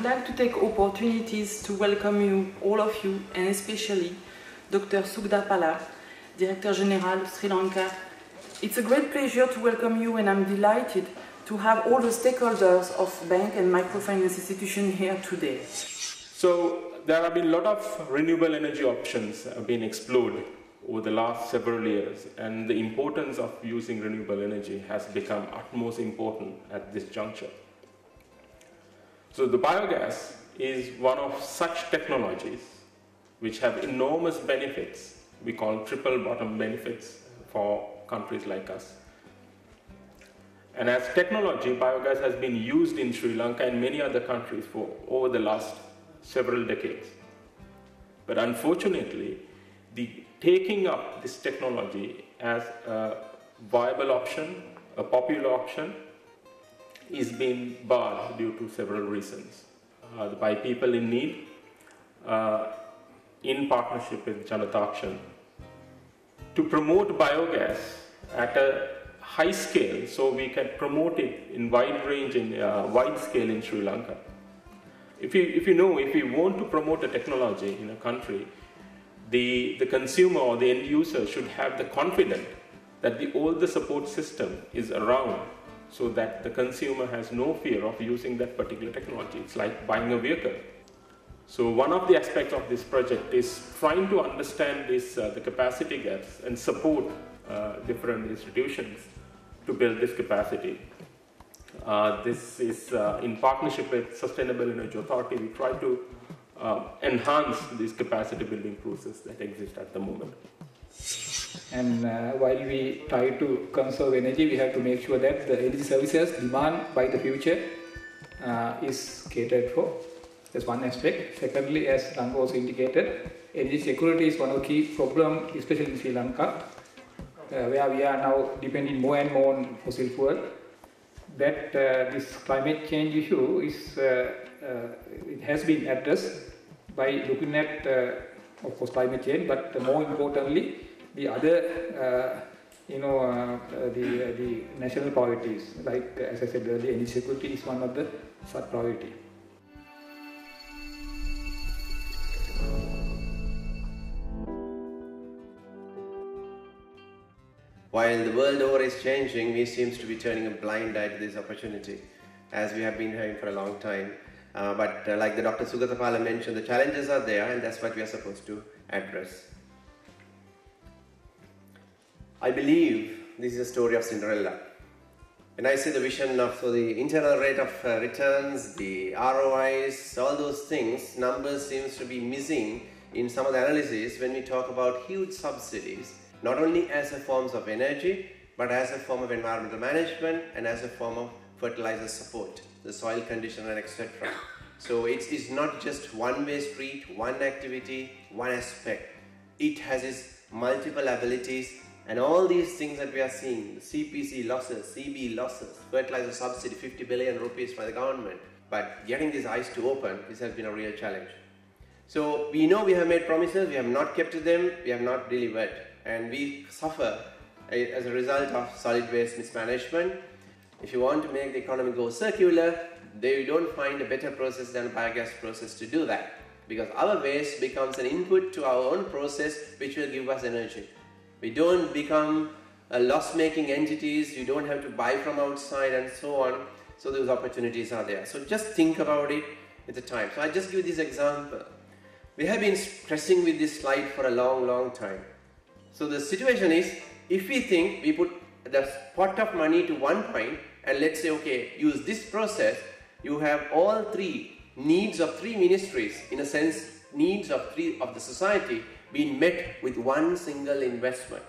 would like to take opportunities to welcome you, all of you, and especially Dr. Sugda Pala, Director General Sri Lanka. It's a great pleasure to welcome you, and I'm delighted to have all the stakeholders of bank and microfinance institutions here today. So there have been a lot of renewable energy options have been explored over the last several years, and the importance of using renewable energy has become utmost important at this juncture. So the biogas is one of such technologies which have enormous benefits. We call triple bottom benefits for countries like us. And as technology, biogas has been used in Sri Lanka and many other countries for over the last several decades. But unfortunately, the taking up this technology as a viable option, a popular option, is being barred due to several reasons. By people in need, in partnership with Janata Action, to promote biogas at a high scale, so we can promote it in wide range, in wide scale in Sri Lanka. If we want to promote a technology in a country, the consumer or the end user should have the confidence that all the support system is around, so that the consumer has no fear of using that particular technology. It's like buying a vehicle. So one of the aspects of this project is trying to understand the capacity gaps and support different institutions to build this capacity. This is in partnership with Sustainable Energy Authority. We try to enhance this capacity building process that exists at the moment. And while we try to conserve energy, we have to make sure that the energy services demand by the future is catered for. That's one aspect. Secondly, as Lanka also indicated, energy security is one of the key problems, especially in Sri Lanka, where we are now depending more and more on fossil fuel. That this climate change issue is it has been addressed by looking at, of course, climate change, but more importantly, the other, the national priorities. Like as I said earlier, energy security is one of the sub-priority. While the world over is changing, we seem to be turning a blind eye to this opportunity, as we have been having for a long time. But like the Dr. Sugata Pala mentioned, the challenges are there, and that's what we are supposed to address. I believe this is a story of Cinderella. When I see the vision of the internal rate of returns, the ROIs, all those things, numbers seems to be missing in some of the analysis when we talk about huge subsidies, not only as a form of energy, but as a form of environmental management and as a form of fertilizer support, the soil condition and etc. So it is not just one-way street, one activity, one aspect. It has its multiple abilities, and all these things that we are seeing, the CPC losses, CB losses, fertilizer subsidy, 50 billion rupees by the government, but getting these eyes to open, this has been a real challenge. So we know we have made promises, we have not kept to them, we have not delivered, and we suffer as a result of solid waste mismanagement. If you want to make the economy go circular, you don't find a better process than a biogas process to do that, because our waste becomes an input to our own process which will give us energy. We don't become loss-making entities, you don't have to buy from outside and so on, so those opportunities are there. So just think about it at the time. So I just give this example. We have been stressing with this slide for a long time. So the situation is, if we think we put the pot of money to one point and let's say, okay, use this process, you have all three needs of three ministries, in a sense, needs of three of the society being met with one single investment.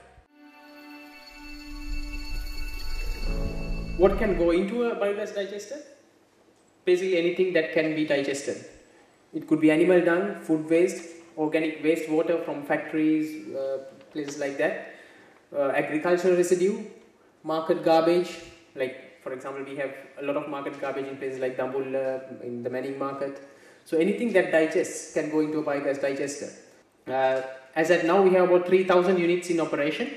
What can go into a biogas digester? Basically anything that can be digested. It could be animal dung, food waste, organic wastewater from factories, places like that, agricultural residue, market garbage, like for example we have a lot of market garbage in places like Dambulla, in the Manning market. So anything that digests can go into a biogas digester. As at now we have about 3,000 units in operation.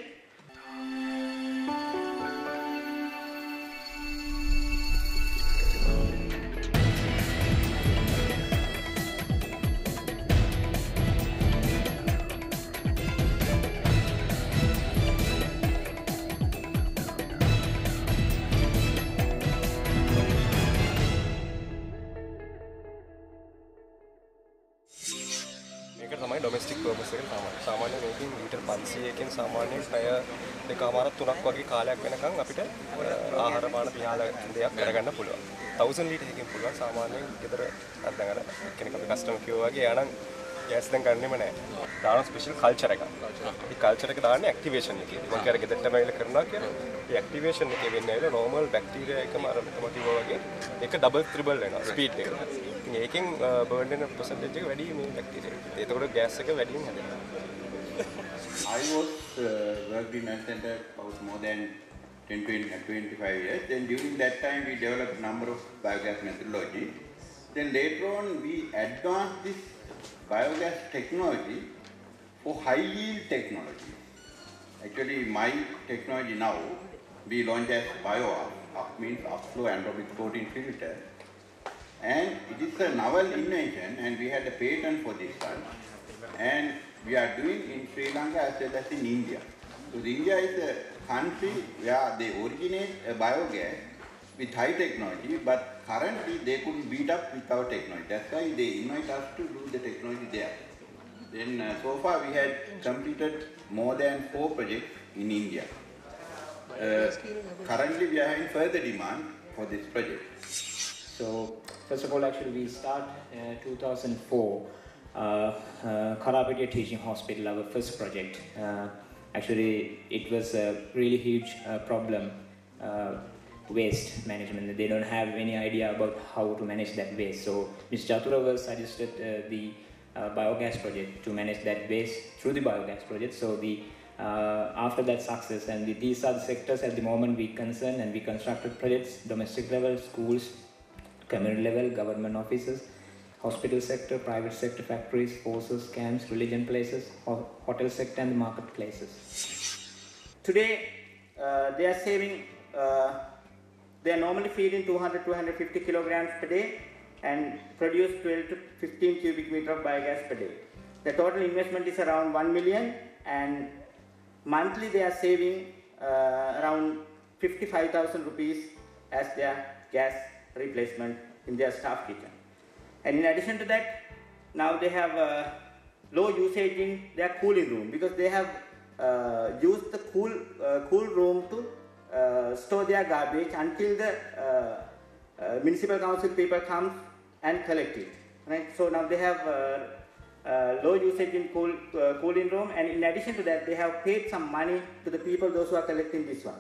process එක තමයි. සාමාන්‍යයෙන් මේකෙන් litre 500කින් සාමාන්‍යයෙන් පැය දෙකමාරක් තුනක් වගේ කාලයක් වෙනකන් අපිට ආහාර පාන පියාල දෙයක් කරගන්න පුළුවන්. 1000 ලීටරකින් පුළුවන් සාමාන්‍යයෙන් ගෙදර දැන් අර කෙනෙක් අපි කස්ටමර් කිව්වා වගේ එයානම් ගෑස් දැන් ගන්නෙම නැහැ. දාන ස්පෙෂල් කල්චර් එකක්. මේ කල්චර් එක දාන්නේ ඇක්ටිවේෂන් එකේ. මම කිය අර ගෙදරටම ඇවිල්ලා කරනවා කියලා. මේ ඇක්ටිවේෂන් එකේ වෙන්නේ ඇවිල්ලා නෝමල් බැක්ටීරියා එකම අර මම කිව්වා වගේ ඒක ඩබල් ත්‍රිබල් වෙනවා ස්පීඩ් එක. ඉතින් ඒකෙන් බර්න් වෙන percentage එක වැඩි මේ බැක්ටීරියා එක. ඒතකොට ගෑස් එක වැඩියෙන් හැදෙනවා. I was worked in a center about more than 25 years. Then during that time we developed a number of biogas methodology. Then later on we advanced this biogas technology for high yield technology. Actually my technology now we launched as BioUp, means upflow anaerobic protein filter. And it is a novel invention and we had a patent for this one. And we are doing in Sri Lanka as well as in India. So India is a country where they originate a biogas with high technology, but currently they couldn't beat up with our technology. That's why they invite us to do the technology there. Then so far we had completed more than 4 projects in India. Currently we are having further demand for this project. So first of all, actually we start 2004. Karapatiya Teaching Hospital, our first project. Actually, it was a really huge problem, waste management. They don't have any idea about how to manage that waste. So, Ms. Chatura was suggested the biogas project to manage that waste through the biogas project. So, after that success, and these are the sectors at the moment we concern, and we constructed projects, domestic level, schools, community level, government offices, hospital sector, private sector, factories, forces, camps, religion places, hotel sector and marketplaces. Today they are saving, they are normally feeding 200-250 kilograms per day and produce 12 to 15 cubic meter of biogas per day. The total investment is around 1 million and monthly they are saving around 55,000 rupees as their gas replacement in their staff kitchen. And in addition to that, now they have low usage in their cooling room because they have used the cool room to store their garbage until the municipal council people comes and collect it. Right? So now they have low usage in cooling room, and in addition to that, they have paid some money to the people, those who are collecting this one.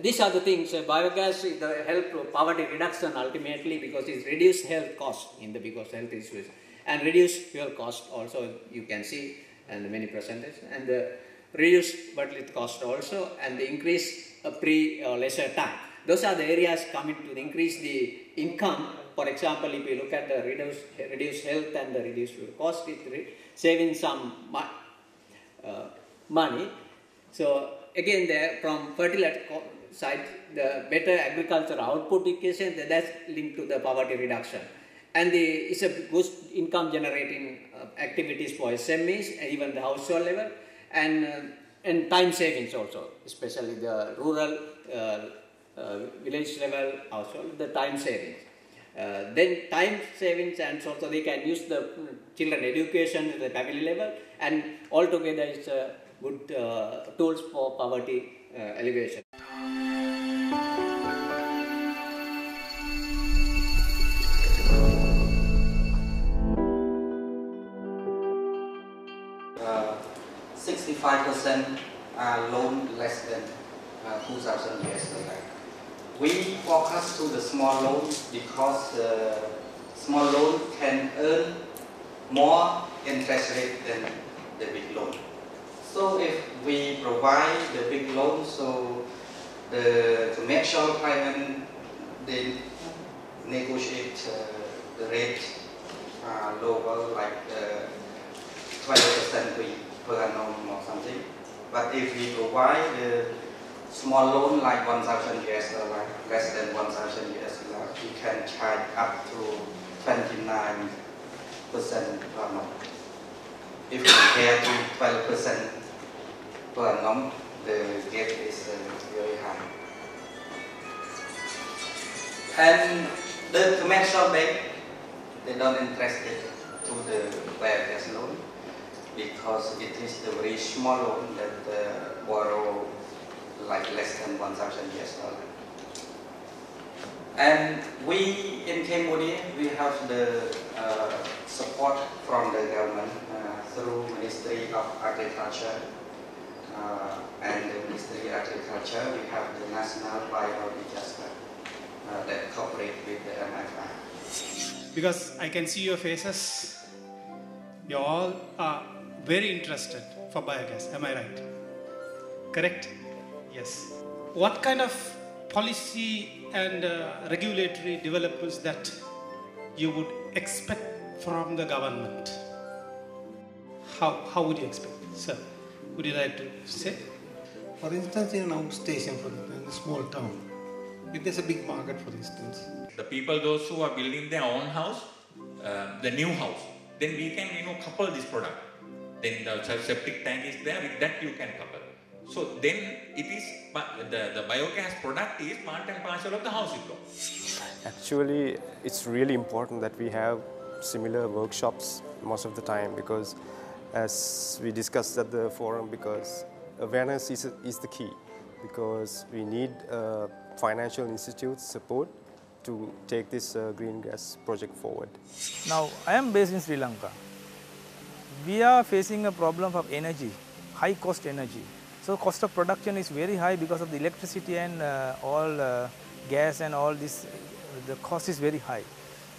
These are the things, biogas help poverty reduction ultimately because it reduces health cost because health issues and reduce fuel cost also you can see and many percentages and reduce fertility cost also and the increase leisure time. Those are the areas coming to increase the income. For example, if you look at the reduced health and the reduced fuel cost, it saving some money. So again there from fertility side, the better agricultural output equation, that's linked to the poverty reduction. And it's a good income generating activities for SMEs, even the household level, and time savings also, especially the rural village level household, the time savings. Then time savings and also they can use the children education at the family level, and altogether it's a good tools for poverty alleviation. Loan less than 2,000 US dollars. We focus to the small loan because small loan can earn more interest rate than the big loan. So if we provide the big loan, so the commercial client they negotiate the rate lower, like 12% per annum or something. But if we provide the small loan like 1,000 US dollars, less than 1,000 US dollars, we can charge up to 29% per annum. If compared to 12% per annum, the gate is very high. And the commercial bank, they don't interested to the biogas loan because it is the very small loan that borrow like less than $1,000. And we in Cambodia, we have the support from the government through Ministry of Agriculture and the Ministry of Agriculture. We have the National Biogas that cooperate with the MFI. Because I can see your faces, you all are very interested for biogas, am I right? Correct? Yes. What kind of policy and regulatory developments that you would expect from the government? How would you expect? Sir, would you like to say? For instance, in our station, for instance, in a small town, if there's a big market, for instance. The people, those who are building their own house, the new house, then we can, couple this product. Then the septic tank is there, with that you can couple. So then it is, the biogas product is part and parcel of the house you go. Actually, it's really important that we have similar workshops most of the time, because as we discussed at the forum, because awareness is the key, because we need financial institutes support to take this green gas project forward. Now, I am based in Sri Lanka. We are facing a problem of energy, high cost energy. So cost of production is very high because of the electricity and all gas and all this, the cost is very high.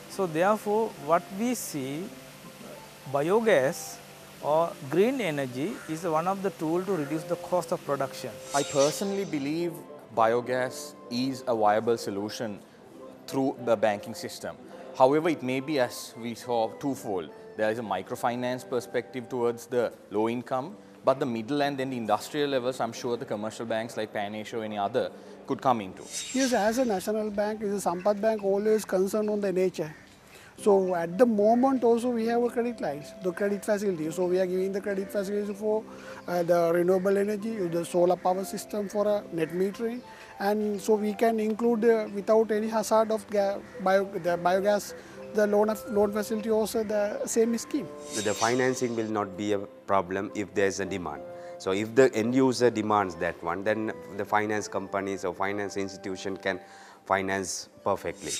So therefore, what we see, biogas or green energy is one of the tools to reduce the cost of production. I personally believe biogas is a viable solution through the banking system. However, it may be, as we saw, twofold. There is a microfinance perspective towards the low income, but the middle and then the industrial levels, I'm sure the commercial banks like Pan Asia or any other could come into. Yes, as a national bank, is a Sampath Bank always concerned on the nature. So at the moment also we have a credit lines, the credit facility. So we are giving the credit facility for the renewable energy, the solar power system for net metering, and so we can include without any hazard of the biogas, the loan facility also the same scheme. The financing will not be a problem if there is a demand. So if the end user demands that one, then the finance companies or finance institution can finance perfectly.